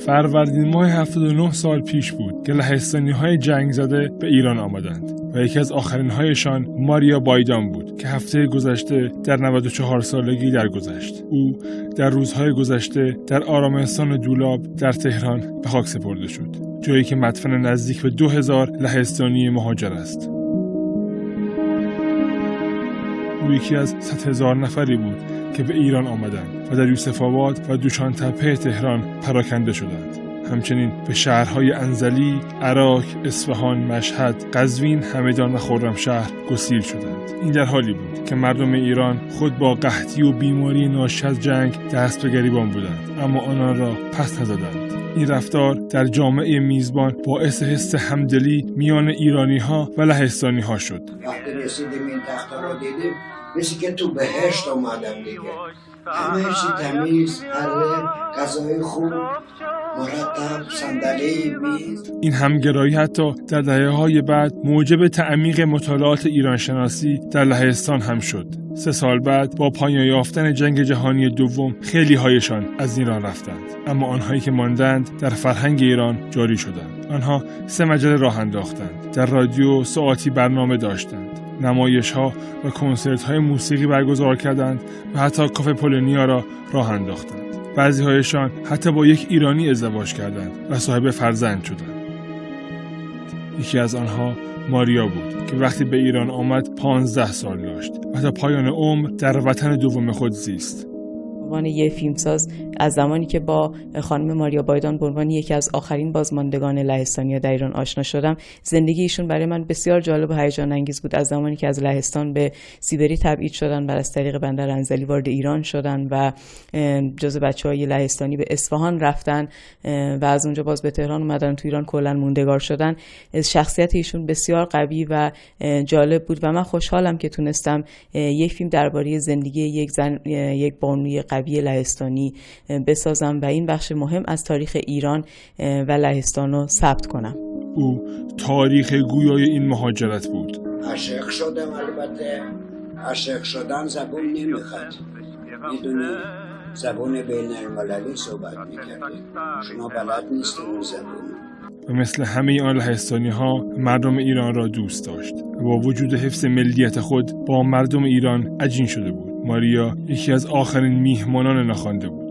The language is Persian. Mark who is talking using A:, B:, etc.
A: فروردین ماه 79 سال پیش بود که لهستانی‌های جنگ زده به ایران آمدند و یکی از آخرین‌هایشان ماریا بایدان بود که هفته گذشته در 94 سالگی درگذشت. او در روزهای گذشته در آرامستان دولاب در تهران به خاک سپرده شد، جایی که مدفن نزدیک به 2000 لهستانی مهاجر است. او یکی از 100,000 نفری بود که به ایران آمدند و در یوسف آباد و دوشان تپه تهران پراکنده شدند. همچنین به شهرهای انزلی، عراق، اصفهان، مشهد، قزوین، همدان و خرمشهر گسیل شدند. این در حالی بود که مردم ایران خود با قحطی و بیماری ناشی از جنگ دست به گریبان بودند، اما آنان را پس نزدند. این رفتار در جامعه میزبان باعث حس همدلی میان ایرانی‌ها و لهستانی‌ها شد.
B: وقتی رسیدیم این تختا را دیدیم مثل که تو بهشت آمدم دیگه. همه چی تمیز، حله، غذای خوب، مرتب، صندلی، میز.
A: این همگرایی حتی در دهه‌های بعد موجب تعمیق مطالعات ایرانشناسی در لهستان هم شد. 3 سال بعد با پایان یافتن جنگ جهانی دوم خیلی هایشان از ایران رفتند، اما آنهایی که ماندند در فرهنگ ایران جاری شدند. آنها 3 مجله راه انداختند، در رادیو ساعتی برنامه داشتند، نمایش‌ها و کنسرت‌های موسیقی برگزار کردند و حتی کافه پولونیا را راه انداختند. بعضی‌هایشان حتی با یک ایرانی ازدواج کردند و صاحب فرزند شدند. یکی از آنها ماریا بود که وقتی به ایران آمد 15 سال داشت و تا پایان عمر در وطن دوم خود زیست.
C: به عنوان یک فیلمساز از زمانی که با خانم ماریا بایدان به عنوان یکی از آخرین بازماندگان لهستانی در ایران آشنا شدم، زندگی ایشون برای من بسیار جالب و هیجان انگیز بود. از زمانی که از لهستان به سیبری تبعید شدن و از طریق بندر انزلی وارد ایران شدن و جزو بچه‌های لهستانی به اصفهان رفتن و از اونجا باز به تهران اومدن، تو ایران کلا موندگار شدن، شخصیت ایشون بسیار قوی و جالب بود و من خوشحالم که تونستم یک فیلم درباره زندگی یک زن، یک بانوی قوی لهستانی بسازم و این بخش مهم از تاریخ ایران و لهستان رو ثبت کنم.
A: او تاریخ گویای این مهاجرت بود.
B: عاشق شدم، البته عاشق شدن زبون نمیخواد. میدونی زبون بین المللی صحبت میکردیم، شما بلد نیستیم اون زبون.
A: و مثل همه آن لهستانی‌ها مردم ایران را دوست داشت و با وجود حفظ ملیت خود با مردم ایران عجین شده بود. ماریا یکی از آخرین میهمانان ناخوانده بود.